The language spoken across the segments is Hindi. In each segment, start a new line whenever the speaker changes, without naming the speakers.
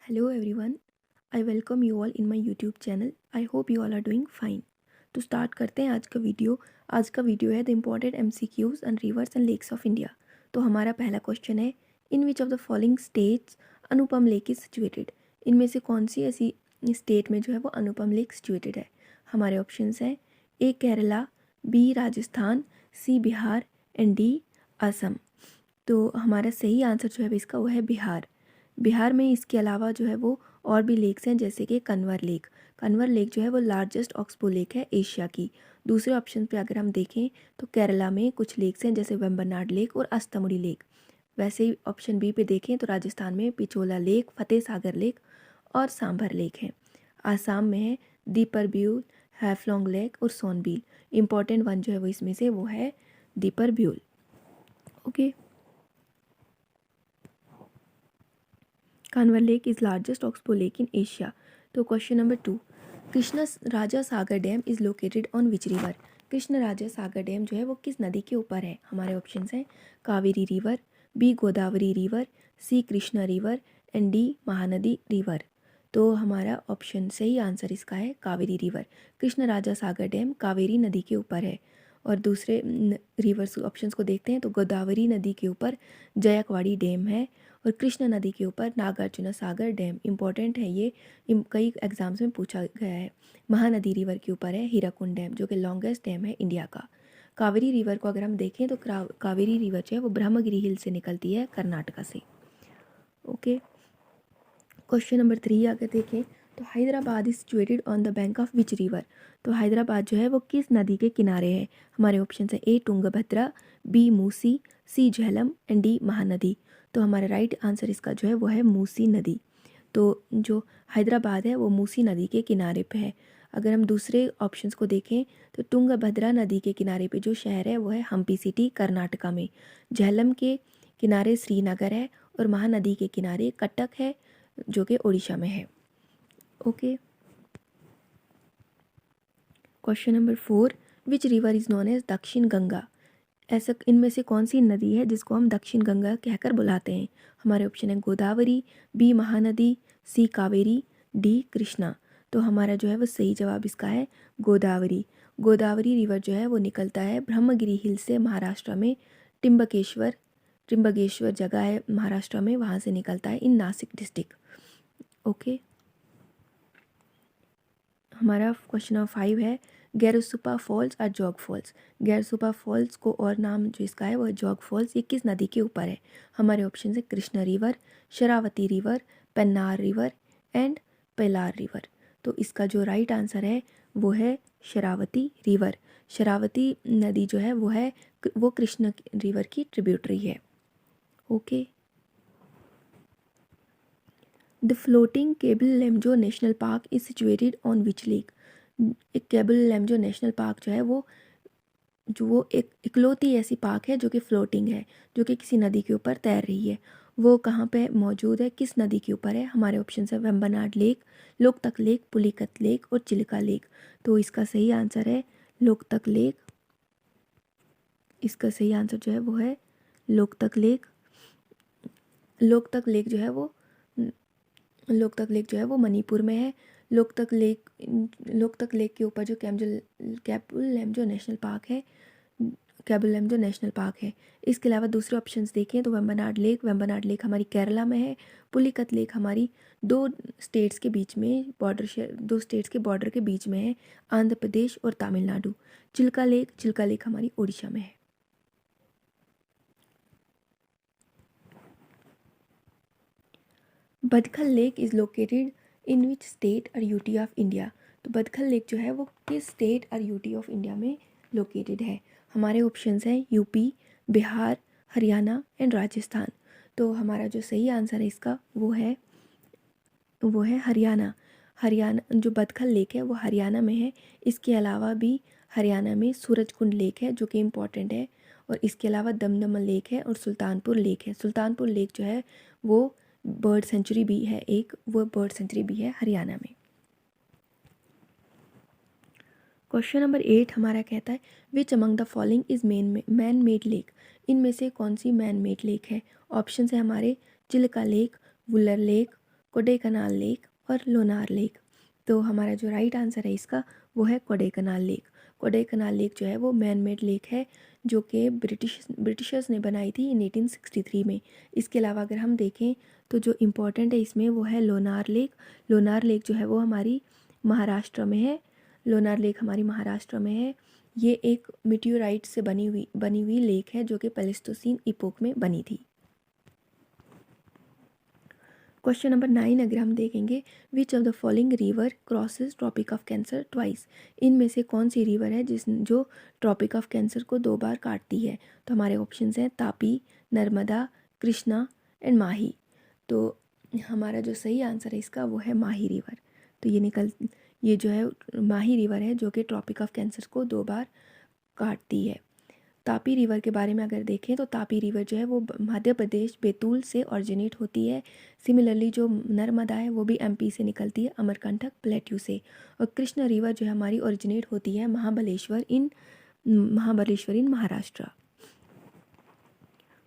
Hello everyone, I welcome you all in my YouTube channel. I hope you all are doing fine. तो स्टार्ट करते हैं आज का वीडियो है the important MCQs and rivers and lakes of India. तो हमारा पहला क्वेश्चन है, in which of the following states Anupam lake is situated. इनमें से कौन सी ऐसी स्टेट में जो है वो अनुपम लेक सिचुएटेड है। हमारे ऑप्शंस हैं A Kerala, B Rajasthan, C Bihar and D Assam. तो हमारा सही आंसर जो है इसका वो है बिहार। बिहार में इसके अलावा जो है वो और भी लेक्स हैं, जैसे कि कन्वर लेक। कन्वर लेक जो है वो लार्जेस्ट ऑक्सबो लेक है एशिया की। दूसरे ऑप्शन पे अगर हम देखें तो केरला में कुछ लेक्स हैं, जैसे वेम्बनाड लेक और अस्तमुड़ी लेक। वैसे ही ऑप्शन बी पे देखें तो राजस्थान में पिछोला लेक, फतेह सागर लेक और सांभर लेक है। आसाम में है दीपरब्यूल, हैफलॉन्ग लेक और सोनबील। इम्पॉर्टेंट वन जो है वो इसमें से वो है दीपरब्यूल। Okay, कान्वर lake is largest oxbow lake in Asia. तो question number 2, Krishna Raja Sagar dam is located on which river. Krishna Raja Sagar dam जो है वो किस नदी के ऊपर है। हमारे ऑप्शंस हैं Kaveri river, B Godavari river, C Krishna river and D Mahanadi river. तो हमारा ऑप्शन सही आंसर इसका है कावेरी रिवर। कृष्ण राजा सागर डैम कावेरी नदी के ऊपर है। और दूसरे रिवर्स ऑप्शंस को देखते हैं तो गोदावरी नदी के ऊपर जयकवाड़ी डैम है और कृष्णा नदी के ऊपर नागार्जुना सागर डैम। इंपॉर्टेंट है ये, कई एग्जाम्स में पूछा गया है। महानदी रिवर के ऊपर है हीराकुंड डैम, जो कि लॉन्गेस्ट डैम है इंडिया का। कावेरी रिवर को अगर हम देखें तो कावेरी रिवर जो है वो ब्रह्मगिरी हिल से निकलती है कर्नाटका से। ओके, क्वेश्चन नंबर 3 अगर देखें तो Hyderabad is situated on the bank of which river. तो हैदराबाद जो है वो किस नदी के किनारे है। हमारे ऑप्शन है A Tungabhadra, B Musi, C Jhelum and D Mahanadi. तो हमारा राइट आंसर इसका जो है वो है मूसी नदी। तो जो हैदराबाद है वो मूसी नदी के किनारे पे है। अगर हम दूसरे ऑप्शंस को देखें तो तुंगभद्रा नदी के किनारे पे जो शहर है वो है हम्पी सिटी कर्नाटका में। झेलम के किनारे श्रीनगर है और महानदी के किनारे कटक है, जो कि उड़ीसा में है। Okay, question number 4, which river is known as Dakshin Ganga. ऐसा इनमें से कौन सी नदी है जिसको हम दक्षिण गंगा कहकर बुलाते हैं। हमारे ऑप्शन है गोदावरी, बी महानदी, सी कावेरी, डी कृष्णा। तो हमारा जो है वो सही जवाब इसका है गोदावरी। गोदावरी रिवर जो है वो निकलता है ब्रह्मगिरी हिल से महाराष्ट्र में। त्रिम्बकेश्वर जगह है महाराष्ट्र में, वहाँ से निकलता है इन नासिक डिस्ट्रिक्ट। ओके, हमारा क्वेश्चन नंबर 5 है गैरसुपा फॉल्स और जोग फॉल्स। गैरसुपा फॉल्स को और नाम जो इसका है वो जोग फॉल्स। ये किस नदी के ऊपर है। हमारे ऑप्शन है Krishna river, Sharavati river, Pennar river and pillar river. तो इसका जो राइट आंसर है वो है शरावती रिवर। शरावती नदी जो है वो कृष्णा रिवर की ट्रिब्यूटरी है। Okay, the floating Keibul Lamjao national park is situated on which lake. एक केबल लेमजो नेशनल पार्क जो है वो एक इकलौती ऐसी पार्क है जो कि फ्लोटिंग है, जो कि किसी नदी के ऊपर तैर रही है। वो कहाँ पे मौजूद है, किस नदी के ऊपर है। हमारे ऑप्शन है Vembanad lake, Loktak lake, Pulicat lake और चिल्का लेक। तो इसका सही आंसर है लोकतक लेक। इसका सही आंसर जो है वो है लोकतक लेक। लोकतक लेक जो है वो मणिपुर में है। लोकतक लेक के ऊपर जो कैबल लेमजो नेशनल पार्क है। इसके अलावा दूसरे ऑप्शंस देखें तो वेम्बनाड लेक हमारी केरला में है। पुलिकत लेक हमारी दो स्टेट्स के बॉर्डर के बीच में है, आंध्र प्रदेश और तमिलनाडु। चिल्का लेक हमारी उड़ीसा में है। Badkhal lake is located in which state और यूटी ऑफ इंडिया। तो बदखल लेक जो है वो किस स्टेट और यूटी ऑफ इंडिया में लोकेटेड है। हमारे ऑप्शंस हैं यूपी, बिहार, हरियाणा एंड राजस्थान। तो हमारा जो सही आंसर है इसका वो है हरियाणा। जो बदखल लेक है वो हरियाणा में है। इसके अलावा भी हरियाणा में सूरजकुंड लेक है जो कि इम्पॉर्टेंट है, और इसके अलावा दमदमा लेक है और सुल्तानपुर लेक है। सुल्तानपुर लेक जो है वो बर्ड सेंचुरी भी है हरियाणा में। क्वेश्चन नंबर 8 हमारा कहता है which among the following is man made lake. इनमें से कौन सी मैन मेड लेक है। ऑप्शन है हमारे Chilka lake, Wular lake, Kodaikanal lake और लोनार लेक। तो हमारा जो राइट आंसर है इसका वो है कोडाईकनाल लेक। कोडाईकनाल लेक जो है वो मैन मेड लेक है जो कि ब्रिटिशर्स ने बनाई थी इन 1863 में। इसके अलावा अगर हम देखें तो जो इम्पोर्टेंट है इसमें वो है लोनार लेक। लोनार लेक जो है वो हमारी महाराष्ट्र में है। लोनार लेक हमारी महाराष्ट्र में है। ये एक मीटियोराइट से बनी हुई लेक है जो कि प्लेस्टोसीन इपोक में बनी थी। क्वेश्चन नंबर 9 अगर हम देखेंगे, which of the following river crosses tropic of cancer twice. इनमें से कौन सी रिवर है जो ट्रॉपिक ऑफ कैंसर को 2 बार काटती है। तो हमारे ऑप्शंस हैं तापी, नर्मदा, कृष्णा एंड माही। तो हमारा जो सही आंसर है इसका वो है माही रिवर। तो ये जो है माही रिवर है जो कि ट्रॉपिक ऑफ कैंसर को 2 बार काटती है। तापी रिवर के बारे में अगर देखें तो तापी रिवर जो है वो मध्य प्रदेश बैतूल से ऑरिजिनेट होती है। सिमिलरली जो नर्मदा है वो भी एमपी से निकलती है, अमरकंटक प्लेट्यू से। और कृष्ण रिवर जो है हमारी ऑरिजिनेट होती है Mahabaleshwar in Maharashtra.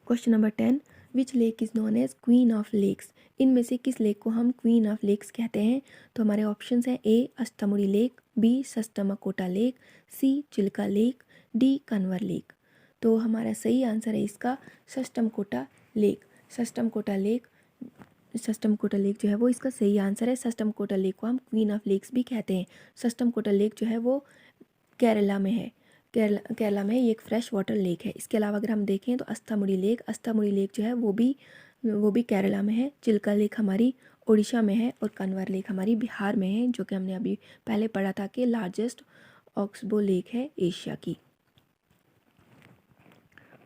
Question number 10, which lake is known as queen of lakes. इनमें से किस लेक को हम क्वीन ऑफ लेक्स कहते हैं। तो हमारे ऑप्शंस हैं A Ashtamudi lake, B Sasthamkotta lake, C Chilka lake, D Kanwar lake. तो हमारा सही आंसर है इसका सस्टमकोटा लेक। सस्टमकोटा लेक जो है वो इसका सही आंसर है। सस्टमकोटा लेक को हम क्वीन ऑफ लेक्स भी कहते हैं। सस्टमकोटा लेक जो है वो केरला में है। केरला में ये एक फ्रेश वाटर लेक है। इसके अलावा अगर हम देखें तो अस्थामुड़ी लेक जो है वो भी केरला में है। चिल्का लेक हमारी उड़ीसा में है और कन्वर लेक हमारी बिहार में है, जो कि हमने अभी पहले पढ़ा था कि लार्जेस्ट ऑक्सबो लेक है एशिया की।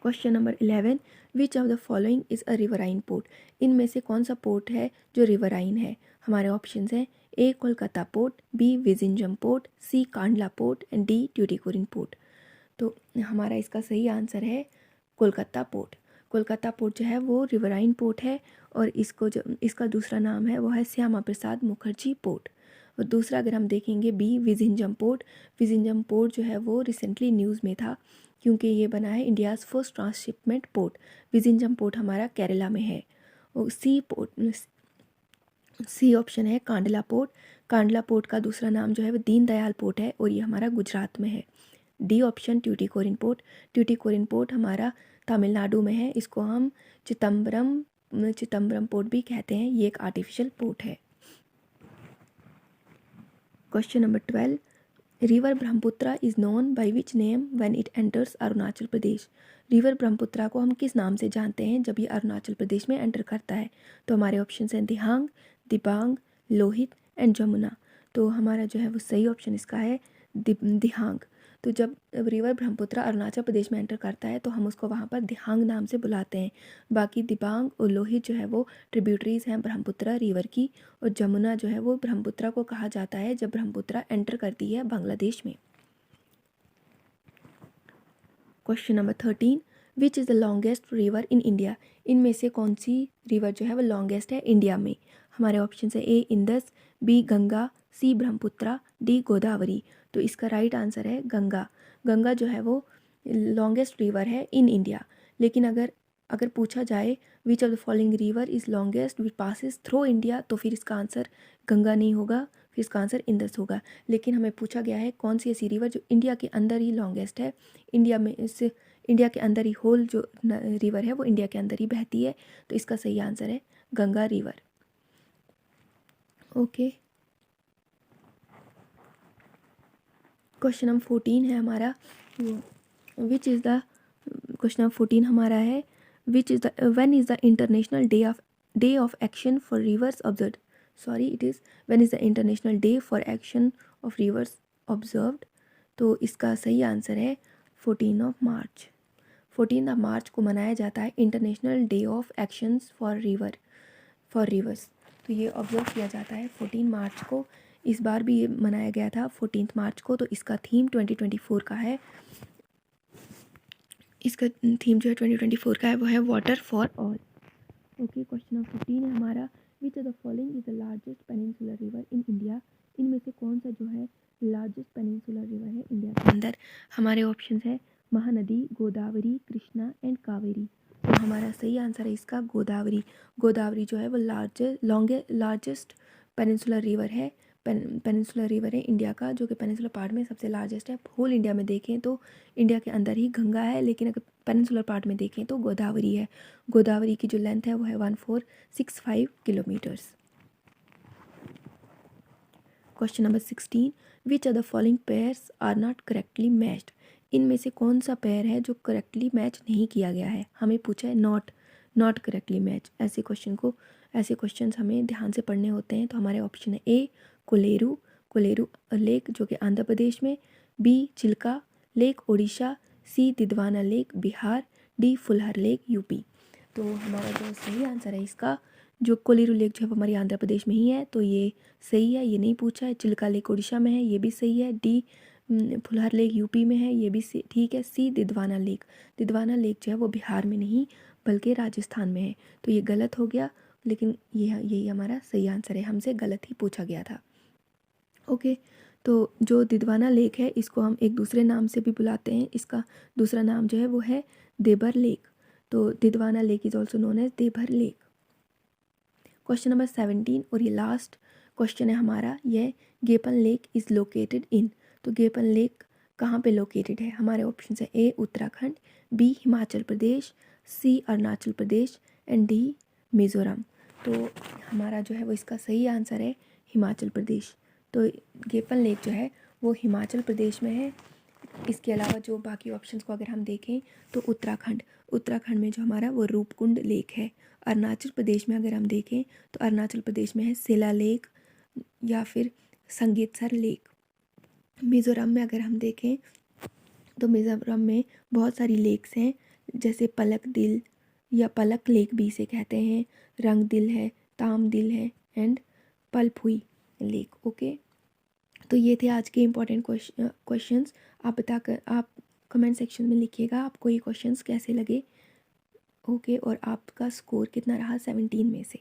Question number 11, which of the following is a riverine port. इनमें से कौन सा पोर्ट है जो रिवराइन है। हमारे ऑप्शंस हैं A Kolkata port, B Vizhinjam port, C Kandla port and D Tuticorin port. तो हमारा इसका सही आंसर है कोलकाता पोर्ट। कोलकाता पोर्ट जो है वो रिवराइन पोर्ट है और इसका दूसरा नाम है वो है श्यामा प्रसाद मुखर्जी पोर्ट। और दूसरा अगर हम देखेंगे बी विजिंजम पोर्ट जो है वो रिसेंटली न्यूज़ में था क्योंकि ये बना है India's first transshipment port. Vizhinjam port हमारा केरला में है। और सी ऑप्शन है कांडला पोर्ट का दूसरा नाम जो है वो दीनदयाल पोर्ट है और ये हमारा गुजरात में है। डी ऑप्शन ट्यूटिकोरिन पोर्ट हमारा तमिलनाडु में है। इसको हम चिदम्बरम पोर्ट भी कहते हैं। ये एक आर्टिफिशियल पोर्ट है। Question number 12, river Brahmaputra is known by which name when it enters Arunachal Pradesh. River Brahmaputra को हम किस नाम से जानते हैं जब ये अरुणाचल प्रदेश में एंटर करता है। तो हमारे ऑप्शन हैं दिहांग, दिबांग, लोहित एंड जमुना। तो हमारा जो है वो सही ऑप्शन इसका है दिहांग। तो जब रिवर ब्रह्मपुत्रा अरुणाचल प्रदेश में एंटर करता है तो हम उसको वहाँ पर दिहांग नाम से बुलाते हैं। बाकी दिबांग और लोहित जो है वो ट्रिब्यूटरीज हैं ब्रह्मपुत्रा रिवर की। और जमुना जो है वो ब्रह्मपुत्रा को कहा जाता है जब ब्रह्मपुत्रा एंटर करती है बांग्लादेश में। Question number 13, which is the longest river in India. इनमें से कौन सी रिवर जो है वो लॉन्गेस्ट है इंडिया में। हमारे ऑप्शन है ए इंदस, बी गंगा, सी ब्रह्मपुत्रा, डी गोदावरी। तो इसका राइट आंसर है गंगा। गंगा जो है वो लॉन्गेस्ट रिवर है इन इंडिया। लेकिन अगर पूछा जाए विच of the following river is longest which passes through India तो फिर इसका आंसर गंगा नहीं होगा, फिर इसका आंसर इंदस होगा। लेकिन हमें पूछा गया है कौन सी ऐसी रिवर जो इंडिया के अंदर ही लॉन्गेस्ट है। इंडिया के अंदर ही होल जो रिवर है वो इंडिया के अंदर ही बहती है। तो इसका सही आंसर है Ganga river. Okay, question number 14 है हमारा क्वेश्चन नंबर 14 हमारा है when is the international day of action for reverse observed. When is the international day for action of reverse observed. तो इसका सही आंसर है 14 मार्च को मनाया जाता है international day of actions for reverse. तो ये ऑब्जर्व किया जाता है 14 मार्च को। इस बार भी ये मनाया गया था 14 मार्च को। तो इसका थीम 2024 का है। इसका थीम जो है 2024 का है वो है water for all. Okay, question number 15 है हमारा विच of the following is the largest peninsular river in India. इनमें से कौन सा जो है लार्जेस्ट पेनिनसुलर रिवर है इंडिया के अंदर। हमारे ऑप्शन है महानदी, गोदावरी, कृष्णा एंड कावेरी। तो हमारा सही आंसर आंसर है इसका गोदावरी। गोदावरी जो है वो लार्जेस्ट पेनिनसुलर रिवर है, पेनिनसुलर रिवर है इंडिया का, जो कि पेनिनसुलर पार्ट में सबसे लार्जेस्ट है। होल इंडिया में देखें तो इंडिया के अंदर ही गंगा है, लेकिन अगर पेनिनसुलर पार्ट में देखें तो गोदावरी है। गोदावरी की जो लेंथ है वो है 1465 kilometres. Question number 16, which of the following pairs are not correctly matched. इनमें से कौन सा पेयर है जो करेक्टली मैच नहीं किया गया है। हमें पूछा है नॉट करेक्टली मैच। ऐसे क्वेश्चंस हमें ध्यान से पढ़ने होते हैं। तो हमारे ऑप्शन है ए कोलेरू लेक जो कि आंध्र प्रदेश में, B Chilka lake Orissa, C Didwana lake Bihar, D Phulhar lake UP. तो हमारा जो सही आंसर है इसका, जो कोलेरू लेक जो है वो हमारी आंध्र प्रदेश में ही है, तो ये सही है, ये नहीं पूछा है। चिल्का लेक उड़ीसा में है, ये भी सही है। डी फुलहर लेक यूपी में है, ये भी ठीक है। सी दिद्वाना लेक जो है वो बिहार में नहीं बल्कि राजस्थान में है, तो ये गलत हो गया। लेकिन यही हमारा सही आंसर है, हमसे गलत ही पूछा गया था। ओके, तो जो दिद्वाना लेक है इसको हम एक दूसरे नाम से भी बुलाते हैं। इसका दूसरा नाम जो है वो है देबर लेक। तो Didwana lake is also known as Debar lake. Question number 17 और ये लास्ट क्वेश्चन है हमारा, यह Gepang lake is located in. तो गेपन लेक कहाँ पे लोकेटेड है। हमारे ऑप्शन है A Uttarakhand, B Himachal Pradesh, C Arunachal Pradesh and D Mizoram. तो हमारा जो है वो इसका सही आंसर है हिमाचल प्रदेश। तो गेपन लेक जो है वो हिमाचल प्रदेश में है। इसके अलावा जो बाकी ऑप्शंस को अगर हम देखें तो उत्तराखंड में जो हमारा वो रूपकुंड लेक है। अरुणाचल प्रदेश में अगर हम देखें तो अरुणाचल प्रदेश में है सेला लेक या फिर संगीतसर लेक। मिज़ोरम में अगर हम देखें तो मिज़ोरम में बहुत सारी लेक्स हैं, जैसे पलक दिल या पलक लेक भी इसे कहते हैं, रंग दिल है, ताम दिल है एंड पलफुई लेक। ओके, तो ये थे आज के इम्पोर्टेंट क्वेश्चंस। आप कमेंट सेक्शन में लिखिएगा आपको ये क्वेश्चंस कैसे लगे। ओके, और आपका स्कोर कितना रहा 17 में से।